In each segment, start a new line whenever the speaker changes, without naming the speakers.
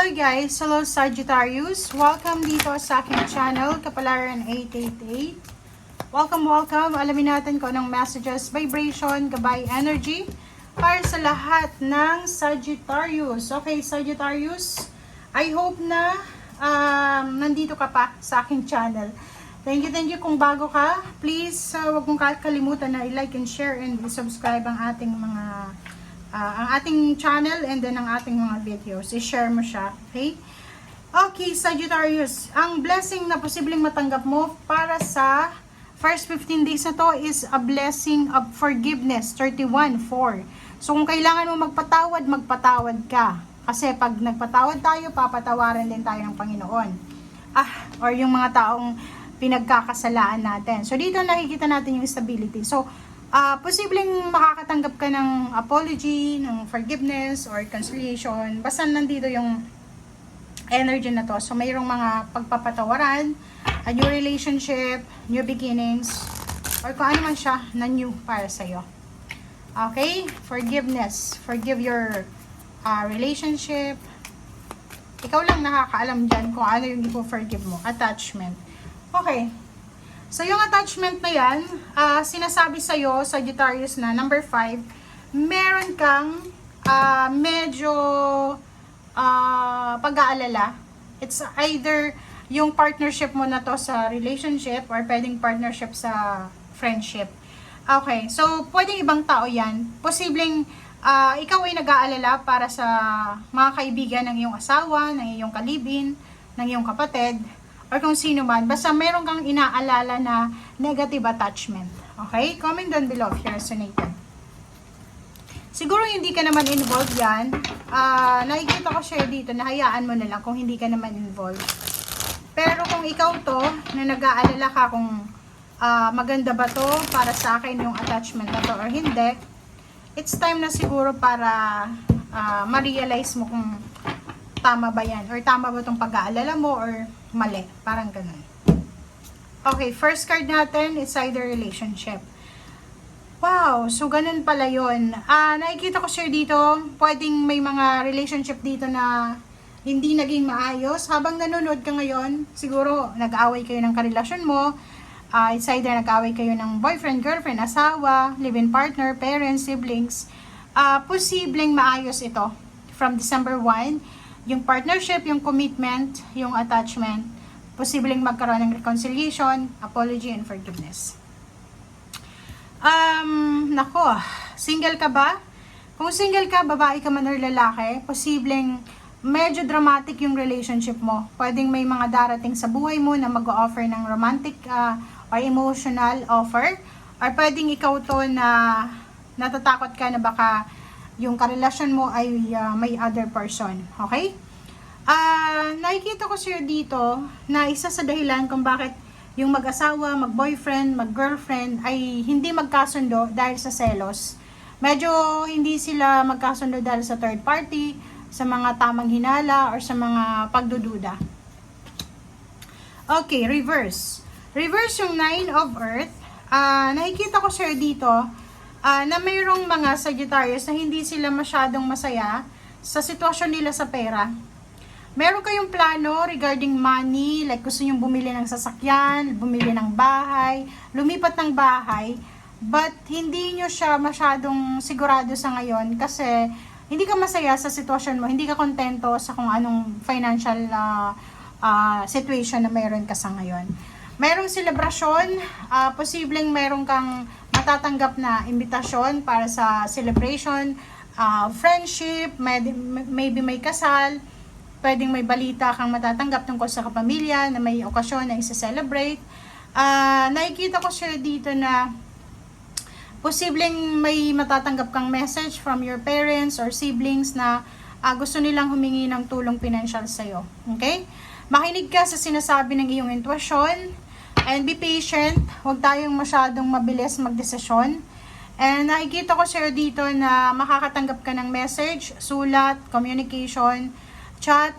Hello guys! Hello Sagittarius! Welcome dito sa aking channel, Kapalaran 888. Welcome! Alamin natin kung anong messages, vibration, gabay, energy para sa lahat ng Sagittarius. Okay, Sagittarius, I hope na nandito ka pa sa aking channel. Thank you kung bago ka. Please, huwag mong kalimutan na i-like and share and subscribe ang ating ang ating channel and then ang ating mga videos. I-share mo siya, okay? Okay, Sagittarius, ang blessing na posibleng matanggap mo para sa first 15 days na to is a blessing of forgiveness, 31:4. So kung kailangan mo magpatawad ka. Kasi pag nagpatawad tayo, papatawaran din tayo ng Panginoon. Or yung mga taong pinagkakasalaan natin. So dito nakikita natin yung stability. So posibleng makakatanggap ka ng apology, ng forgiveness, or conciliation. Basta nandito yung energy na to. So, mayroong mga pagpapatawaran, a new relationship, new beginnings, or kung ano man siya na new para sa'yo. Okay? Forgiveness. Forgive your relationship. Ikaw lang nakakaalam dyan kung ano yung ipo-forgive mo. Attachment. Okay. So, yung attachment na yan, sinasabi sa'yo, Sagittarius na, number 5, meron kang medyo pag-aalala. It's either yung partnership mo na to sa relationship or pwedeng partnership sa friendship. Okay, so pwedeng ibang tao yan. Posibleng ikaw ay nag-aalala para sa mga kaibigan ng iyong asawa, ng iyong kalibin, ng iyong kapatid, or kung sino man, basta meron kang inaalala na negative attachment. Okay? Comment down below if you're resonated. Siguro hindi ka naman involved yan. Nakikita ko siya dito, nahayaan mo na lang kung hindi ka naman involved. Pero kung ikaw to, na nag-aalala ka kung maganda ba to para sa akin yung attachment na to or hindi, it's time na siguro para ma-realize mo kung tama ba yan or tama ba itong pag-aalala mo or mali, parang ganun. Okay, first card natin is either relationship. Wow, so ganun pala yun. Nakikita ko sure dito, pwedeng may mga relationship dito na hindi naging maayos. Habang nanonood ka ngayon, siguro nag-away kayo ng karelasyon mo. It's either nag-away kayo ng boyfriend, girlfriend, asawa, live-in partner, parents, siblings. Posibleng maayos ito from December 1. Yung partnership, yung commitment, yung attachment, posibleng magkaroon ng reconciliation, apology, and forgiveness. Nako, single ka ba? Kung single ka, babae ka man or lalaki, posibleng medyo dramatic yung relationship mo. Pwedeng may mga darating sa buhay mo na mag-o-offer ng romantic or emotional offer. Or pwedeng ikaw to na natatakot ka na baka yung karelasyon mo ay may other person. Okay? Nakikita ko sa'yo dito na isa sa dahilan kung bakit yung mag-asawa, mag-boyfriend, mag-girlfriend ay hindi magkasundo dahil sa selos. Medyo hindi sila magkasundo dahil sa third party, sa mga tamang hinala, or sa mga pagdududa. Okay, reverse. Reverse yung 9 of Earth. Nakikita ko sa'yo dito na mayroong mga Sagittarius na hindi sila masyadong masaya sa sitwasyon nila sa pera. Meron kayong plano regarding money, like gusto nyo bumili ng sasakyan, bumili ng bahay, lumipat ng bahay, but hindi nyo siya masyadong sigurado sa ngayon kasi hindi ka masaya sa sitwasyon mo, hindi ka kontento sa kung anong financial situation na mayroon ka sa ngayon. Merong selebrasyon, posibleng meron kang matatanggap na imbitasyon para sa celebration, friendship, maybe may kasal, pwedeng may balita kang matatanggap tungkol sa kapamilya na may okasyon na isa-celebrate. Nakikita ko siya dito na posibleng may matatanggap kang message from your parents or siblings na gusto nilang humingi ng tulong financial sa'yo. Okay? Makinig ka sa sinasabi ng iyong intuition and be patient. Huwag tayong masyadong mabilis magdesisyon. And nakikita ko siya dito na makakatanggap ka ng message, sulat, communication, chat,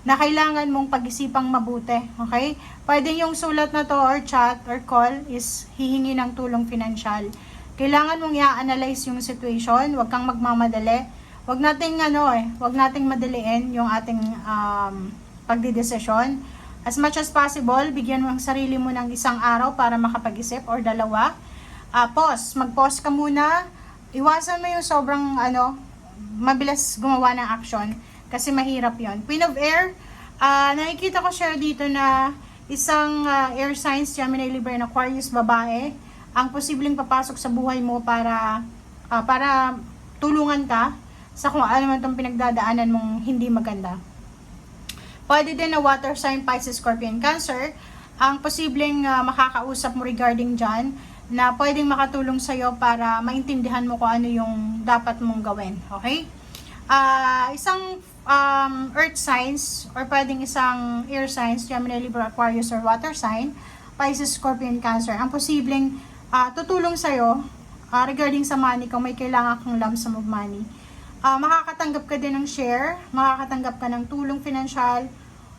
na kailangan mong pag-isipang mabuti. Okay? Pwede yung sulat na to or chat or call is hihingi ng tulong financial. Kailangan mong i-analyze yung situation, huwag kang magmamadali, wag nating madaliin yung ating pagdedesisyon. As much as possible, bigyan mo ang sarili mo ng isang araw para makapag-isip or dalawa. Mag-pause ka muna. Iwasan mo yung sobrang mabilis gumawa ng action kasi mahirap yon. Queen of Air, nakikita ko share dito na isang air signs, Gemini, Libra, and Aquarius babae ang posibleng papasok sa buhay mo para tulungan ka sa kung ano man itong pinagdadaanan mong hindi maganda. Pwede din na water sign, Pisces, Scorpion, Cancer ang posibleng makakausap mo regarding dyan na pwedeng makatulong sa'yo para maintindihan mo kung ano yung dapat mong gawin. Okay? Isang earth signs or pwedeng isang air signs, Gemini, Libra, Aquarius, or water sign, Pisces, Scorpion, Cancer ang posibleng tutulong sa'yo regarding sa money kung may kailangan kang lump sum of money. Makakatanggap ka din ng share, makakatanggap ka ng tulong financial,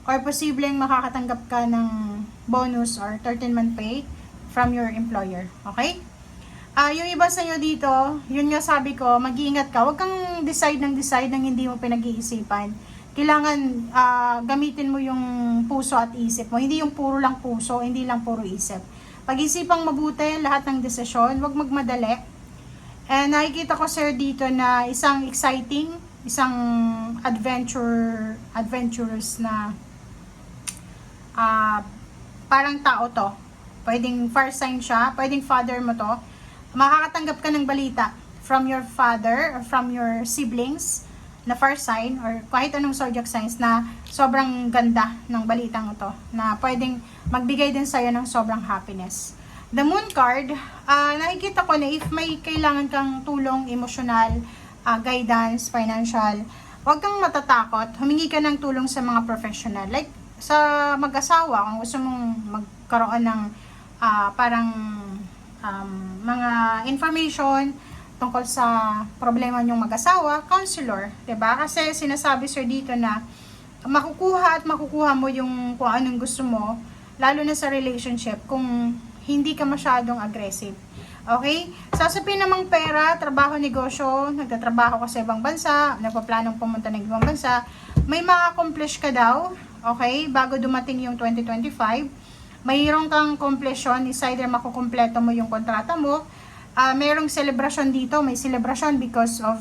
or posibleng makakatanggap ka ng bonus or 13-month pay from your employer. Okay? Yung iba sa inyo dito, yun nga sabi ko, mag-iingat ka. Huwag kang decide ng hindi mo pinag-iisipan. Kailangan gamitin mo yung puso at isip mo. Hindi yung puro lang puso, hindi lang puro isip. Pag-isipang mabuti lahat ng desisyon, huwag magmadali. And nakikita ko sir dito na isang exciting, isang adventurous na parang tao to. Pwedeng fire sign siya, pwedeng father mo to. Makakatanggap ka ng balita from your father or from your siblings na fire sign or kahit anong zodiac signs na sobrang ganda ng balitang ito na pwedeng magbigay din sa'yo ng sobrang happiness. The Moon card, nakikita ko na if may kailangan kang tulong emosyonal, guidance, financial, huwag kang matatakot. Humingi ka ng tulong sa mga professional. Like sa mag-asawa, kung gusto mong magkaroon ng mga information tungkol sa problema niyong mag-asawa, counselor, 'di ba? Kasi sinasabi sir dito na makukuha mo yung kung anong gusto mo, lalo na sa relationship kung hindi ka masyadong aggressive. Okay? Sasapin namang pera, trabaho, negosyo, nagtatrabaho ka sa ibang bansa, nagpaplanong pumunta ng ibang bansa, may ma-accomplish ka daw, okay? Bago dumating yung 2025, mayroon kang completion, is either makukumpleto mo yung kontrata mo, mayroong celebration dito, may celebration because of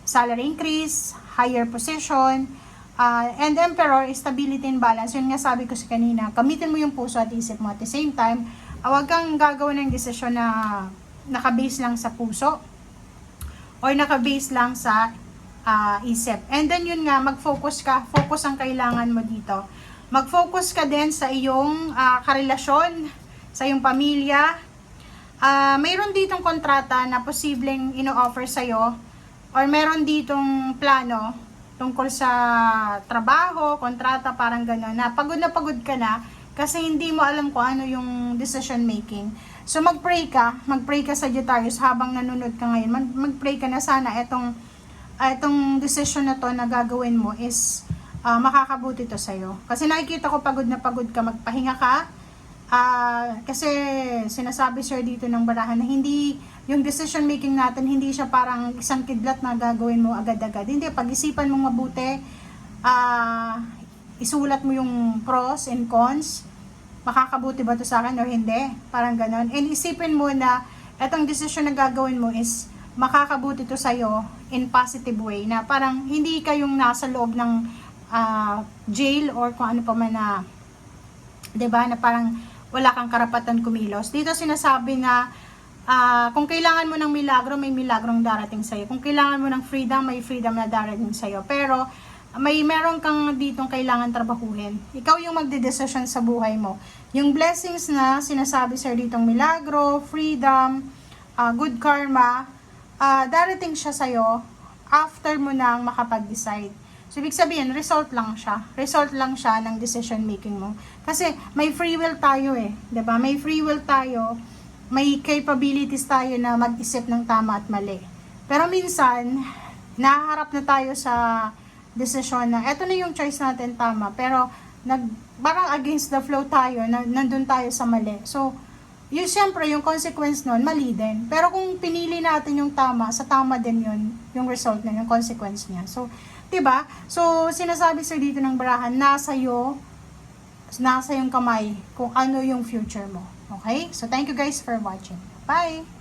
salary increase, higher position, and Emperor, stability and balance. Yun nga sabi ko sa kanina, gamitin mo yung puso at isip mo at the same time, huwag kang gagawin ng desisyon na nakabase lang sa puso or nakabase lang sa isip. And then yun nga, mag-focus ka. Focus ang kailangan mo dito. Mag-focus ka din sa iyong karelasyon, sa iyong pamilya. Mayroon ditong kontrata na posibleng ino-offer sa'yo or meron ditong plano tungkol sa trabaho, kontrata, parang gano'n, na pagod ka na kasi hindi mo alam kung ano yung decision making. So mag-pray ka Sagittarius habang nanonood ka ngayon. Mag-pray ka na sana itong decision na to na gagawin mo is makakabuti to sa'yo. Kasi nakikita ko pagod ka, magpahinga ka. Kasi sinasabi sir dito ng barahan na hindi, yung decision making natin, hindi siya parang isang kidlat na gagawin mo agad-agad. Hindi, pag-isipan mong mabuti, isulat mo yung pros and cons, makakabuti ba to sa akin o hindi, parang ganon. And isipin mo na etong decision na gagawin mo is makakabuti to sa'yo in positive way, na parang hindi kayong nasa loob ng jail or kung ano pa man na, 'di ba, na parang wala kang karapatan kumilos. Dito sinasabi na kung kailangan mo ng milagro, may milagrong darating sa'yo. Kung kailangan mo ng freedom, may freedom na darating sa'yo. Pero meron kang ditong kailangan trabahuhin. Ikaw yung magdedesisyon sa buhay mo. Yung blessings na sinasabi sir ditong milagro, freedom, good karma, darating siya sa'yo after mo nang makapag-decide. So, ibig sabihin, result lang siya. Result lang siya ng decision making mo. Kasi may free will tayo eh. 'Di ba? May free will tayo. May capabilities tayo na mag-isip ng tama at mali. Pero minsan, nahaharap na tayo sa desisyon na eto na yung choice natin tama, pero parang against the flow tayo, nandun tayo sa mali. So, yun siyempre, yung consequence nun, mali din. Pero kung pinili natin yung tama, sa tama din yun, yung result niya, yung consequence niya. So, 'di ba? So, sinasabi sir dito ng barahan, nasa yung kamay kung ano yung future mo. Okay? So, thank you guys for watching. Bye!